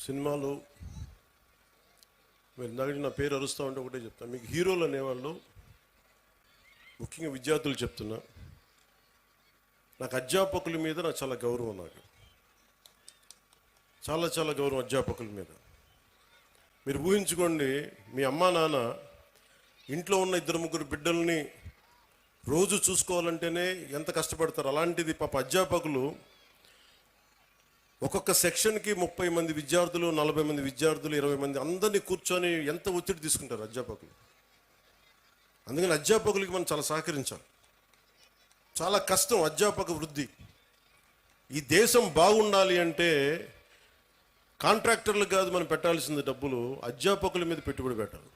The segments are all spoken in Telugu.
సినిమాలు మీరు ఇందాక నా పేరు అరుస్తూ ఉంటే ఒకటే చెప్తాను, మీకు హీరోలు అనేవాళ్ళు ముఖ్యంగా విద్యార్థులు చెప్తున్నా, నాకు అధ్యాపకుల మీద నాకు చాలా గౌరవం, నాకు చాలా గౌరవం అధ్యాపకుల మీద. మీరు ఊహించుకోండి, మీ అమ్మా నాన్న ఇంట్లో ఉన్న 2-3 బిడ్డల్ని రోజు చూసుకోవాలంటేనే ఎంత కష్టపడతారు. అలాంటిది పాప అధ్యాపకులు ఒక్కొక్క సెక్షన్కి 30 మంది విద్యార్థులు, 40 మంది విద్యార్థులు, 20 మంది అందరినీ కూర్చొని ఎంత ఒత్తిడి తీసుకుంటారు అధ్యాపకులు. అందుకని అధ్యాపకులకి మనం చాలా సహకరించాలి. చాలా కష్టం అధ్యాపక వృద్ధి. ఈ దేశం బాగుండాలి అంటే కాంట్రాక్టర్లు కాదు మనం పెట్టాల్సింది డబ్బులు, అధ్యాపకుల మీద పెట్టుబడి పెట్టాలి.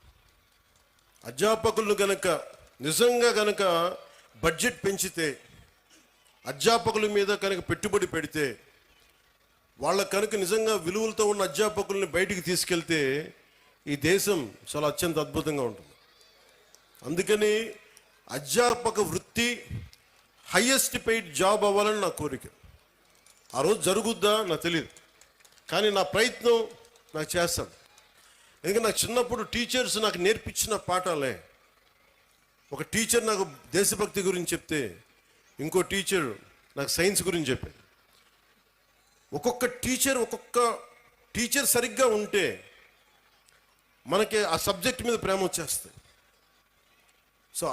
అధ్యాపకులను గనక నిజంగా గనక బడ్జెట్ పెంచితే, అధ్యాపకుల మీద కనుక పెట్టుబడి పెడితే, వాళ్ళ కనుక నిజంగా విలువలతో ఉన్న అధ్యాపకుల్ని బయటికి తీసుకెళ్తే ఈ దేశం చాలా అత్యంత అద్భుతంగా ఉంటుంది. అందుకని అధ్యాపక వృత్తి హైయెస్ట్ పెయిడ్ జాబ్ అవ్వాలని నా కోరిక. ఆ రోజు జరుగుద్దా నాకు తెలియదు, కానీ నా ప్రయత్నం నాకు చేస్తాను. ఎందుకంటే నాకు చిన్నప్పుడు టీచర్స్ నాకు నేర్పించిన పాఠాలే. ఒక టీచర్ నాకు దేశభక్తి గురించి చెప్తే, ఇంకో టీచర్ నాకు సైన్స్ గురించి చెప్పాడు. ఒక్కొక్క టీచర్ సరిగ్గా ఉంటే మనకి ఆ సబ్జెక్ట్ మీద ప్రేమ వచ్చేస్తుంది. సో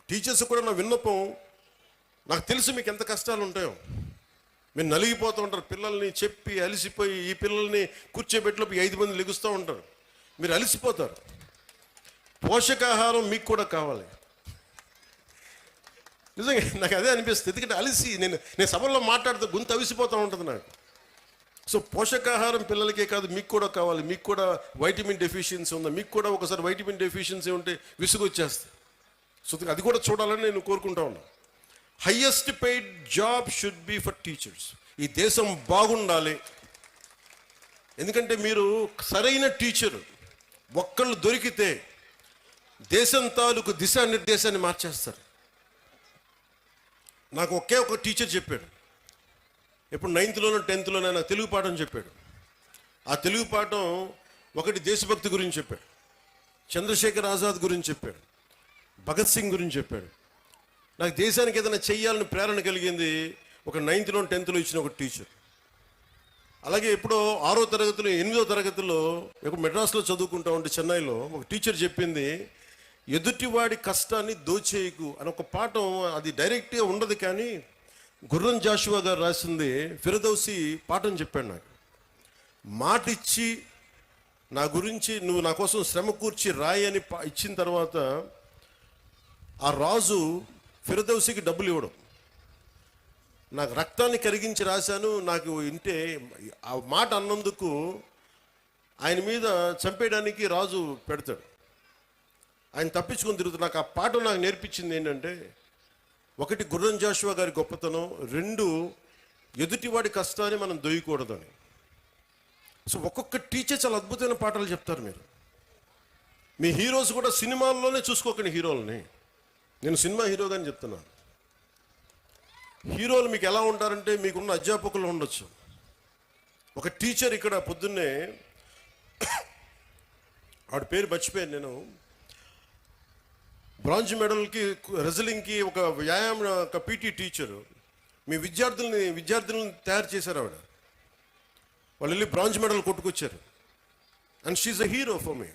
టీచర్స్ కూడా నా విన్నపం, నాకు తెలుసు మీకు ఎంత కష్టాలు ఉంటాయో. మీరు నలిగిపోతూ ఉంటారు, పిల్లల్ని చెప్పి అలిసిపోయి, ఈ పిల్లల్ని కూర్చోబెట్టిలోపు 5 మంది లెగుస్తూ ఉంటారు, మీరు అలిసిపోతారు. పోషకాహారం మీకు కూడా కావాలి. నిజంగా నాకు అదే అనిపిస్తుంది. ఎందుకంటే అలిసి నేను సభల్లో మాట్లాడుతూ గొంతు అవిసిపోతూ ఉంటుంది నాకు. సో పోషకాహారం పిల్లలకే కాదు, మీకు కూడా కావాలి. మీకు కూడా వైటమిన్ డెఫిషియన్సీ ఉందా, మీకు కూడా ఒకసారి వైటమిన్ డెఫిషియన్సీ ఉంటే విసుగు వచ్చేస్తుంది. సో అది కూడా చూడాలని నేను కోరుకుంటా ఉన్నాను. Highest paid job should be for teachers. ఈ దేశం బాగుండాలి. ఎందుకంటే మీరు సరైన టీచర్ ఒక్కళ్ళు దొరికితే దేశం తాలూకు దిశానిర్దేశాన్ని మార్చేస్తారు. నాకు ఒకే ఒక టీచర్ చెప్పాడు, ఇప్పుడు 9th-లోనో 10th-లోనో నాకు తెలుగు పాఠం చెప్పాడు. ఆ తెలుగు పాఠం ఒకటి దేశభక్తి గురించి చెప్పాడు, చంద్రశేఖర్ ఆజాద్ గురించి చెప్పాడు, భగత్ సింగ్ గురించి చెప్పాడు. నాకు దేశానికి ఏదైనా చెయ్యాలని ప్రేరణ కలిగింది ఒక 9th-లో 10th-లో ఇచ్చిన ఒక టీచర్. అలాగే ఎప్పుడో 6వ తరగతిలో 8వ తరగతిలో మెడ్రాస్లో చదువుకుంటా ఉంటే చెన్నైలో ఒక టీచర్ చెప్పింది, ఎదుటివాడి కష్టాన్ని దోచేయకు అని ఒక పాఠం. అది డైరెక్ట్గా ఉండదు, కానీ గుర్రం జాషువా గారు రాసింది ఫిరదౌసి పాఠం చెప్పాడు నాకు. మాట ఇచ్చి నా గురించి నువ్వు నా కోసం శ్రమ కూర్చి రాయి అని ఇచ్చిన తర్వాత ఆ రాజు ఫిరదౌసికి డబ్బులు ఇవ్వడం. నాకు రక్తాన్ని కరిగించి రాశాను, నాకు ఇంటే ఆ మాట అన్నందుకు ఆయన మీద చంపేయడానికి రాజు పెడతాడు. ఆయన తప్పించుకొని తిరుగుతాడు. నాకు ఆ పాఠం నాకు నేర్పించింది ఏంటంటే, ఒకటి గుర్రం జాషువా గారి గొప్పతనం, 2 ఎదుటివాడి కష్టాన్ని మనం దొయ్యకూడదని. సో ఒక్కొక్క టీచర్ చాలా అద్భుతమైన పాఠాలు చెప్తారు. మీ హీరోస్ కూడా సినిమాల్లోనే చూసుకోకండి హీరోలని. నేను సినిమా హీరోగాని చెప్తున్నాను. హీరోలు మీకు ఎలా ఉంటారంటే, మీకున్న అధ్యాపకులు ఉండొచ్చు. ఒక టీచర్ ఇక్కడ పొద్దున్నే ఆవిడ పేరు మర్చిపోయాను నేను, బ్రాంజ్ మెడల్కి రెజ్లింగ్కి ఒక వ్యాయామం ఒక పీటీ టీచరు మీ విద్యార్థులను తయారు చేశారు. ఆవిడ వాళ్ళు వెళ్ళి బ్రాంజ్ మెడల్ కొట్టుకొచ్చారు. And she a hero for me.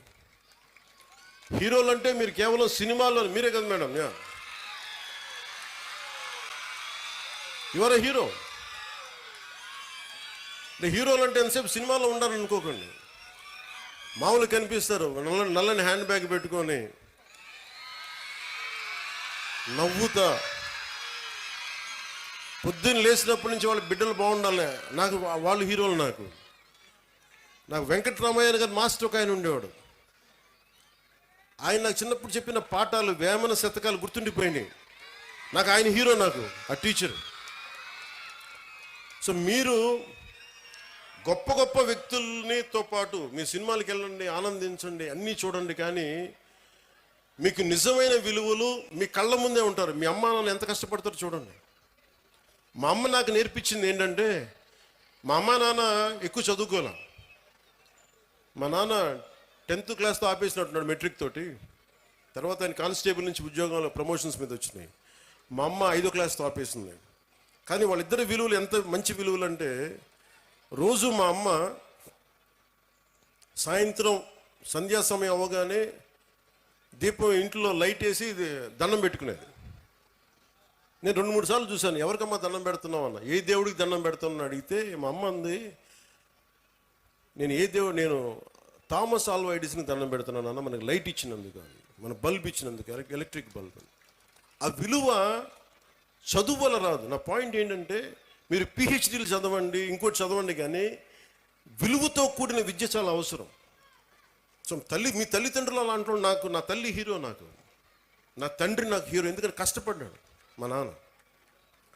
హీరోలు అంటే మీరు కేవలం సినిమాల్లో మీరే కదా madam, you are a hero. హీరోలు అంటే ఎంతసేపు సినిమాలో ఉండాలనుకోకండి. మామూలు కనిపిస్తారు, నల్లని హ్యాండ్ బ్యాగ్ పెట్టుకొని నవ్వుతా. పొద్దున్న లేచినప్పటి నుంచి వాళ్ళ బిడ్డలు బాగుండాలి, నాకు వాళ్ళు హీరోలు. నాకు వెంకటరామయ్య గారు మాస్టర్ ఒక ఆయన ఉండేవాడు. ఆయన నాకు చిన్నప్పుడు చెప్పిన పాఠాలు, వేమన శతకాలు గుర్తుండిపోయినాయి. నాకు ఆయన హీరో, నాకు ఆ టీచర్. సో మీరు గొప్ప వ్యక్తులతో పాటు మీ సినిమాలకు వెళ్ళండి, ఆనందించండి, అన్నీ చూడండి, కానీ మీకు నిజమైన విలువలు మీ కళ్ళ ముందే ఉంటారు. మీ అమ్మ నాన్న ఎంత కష్టపడతారో చూడండి. మా అమ్మ నాకు నేర్పించింది ఏంటంటే, మా అమ్మ నాన్న ఎక్కువ చదువుకోలే, మా నాన్న 10th క్లాస్తో ఆపేసినట్టున్నాడు మెట్రిక్ తోటి. తర్వాత ఆయన కానిస్టేబుల్ నుంచి ఉద్యోగంలో ప్రమోషన్స్ మీద వచ్చినాయి. మా అమ్మ 5వ క్లాస్తో ఆపేసింది. కానీ వాళ్ళిద్దరి విలువలు ఎంత మంచి విలువలు అంటే, రోజు మా అమ్మ సాయంత్రం సంధ్యా సమయం అవ్వగానే దీపం ఇంట్లో లైట్ వేసి దండం పెట్టుకునేది. నేను 2-3 సార్లు చూశాను, ఎవరికమ్మా దండం పెడుతున్నావు అన్న. ఏ దేవుడికి దండం పెడుతున్నాను అడిగితే మా అమ్మ అంది, నేను థామస్ ఆల్వా ఎడిసన్కి దండం పెడుతున్నాను అన్న, మనకి లైట్ ఇచ్చినందుకు, మన బల్బ్ ఇచ్చినందుకు, ఎలక్ట్రిక్ బల్బ్. ఆ విలువ చదువు వల్ల రాదు. నా పాయింట్ ఏంటంటే, మీరు పిహెచ్డీలు చదవండి, ఇంకోటి చదవండి, కానీ విలువతో కూడిన విద్య చాలా అవసరం. సో మీ తల్లిదండ్రులు అలా అంటారు. నా తల్లి హీరో, నా తండ్రి నాకు హీరో. ఎందుకంటే కష్టపడ్డాడు మా నాన్న.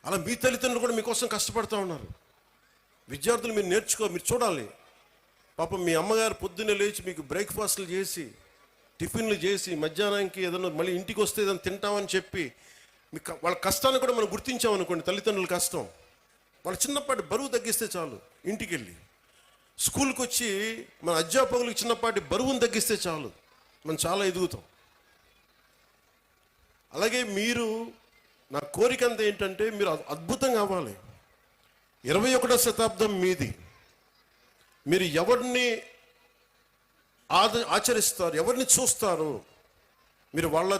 అలా మీ తల్లిదండ్రులు కూడా మీకోసం కష్టపడుతూ ఉన్నారు. విద్యార్థులు మీరు మీరు చూడాలి. పాపం మీ అమ్మగారు పొద్దున్నే లేచి మీకు బ్రేక్ఫాస్ట్లు చేసి, టిఫిన్లు చేసి, మధ్యాహ్నానికి ఏదైనా మళ్ళీ ఇంటికి వస్తే ఏదైనా తింటామని చెప్పి, మీకు వాళ్ళ కష్టాన్ని కూడా మనం గుర్తించామనుకోండి. తల్లిదండ్రుల కష్టం, వాళ్ళ చిన్నపాటి బరువు తగ్గిస్తే చాలు. ఇంటికి వెళ్ళి స్కూల్కి వచ్చి మన అధ్యాపకులకు చిన్నపాటి బరువును తగ్గిస్తే చాలు, మనం చాలా ఎదుగుతాం. అలాగే మీరు, నా కోరిక అంతా ఏంటంటే, మీరు అద్భుతంగా అవ్వాలి. 21వ శతాబ్దం మీది. మీరు ఎవరిని ఆచరిస్తారు, ఎవరిని చూస్తారు, మీరు వాళ్ళ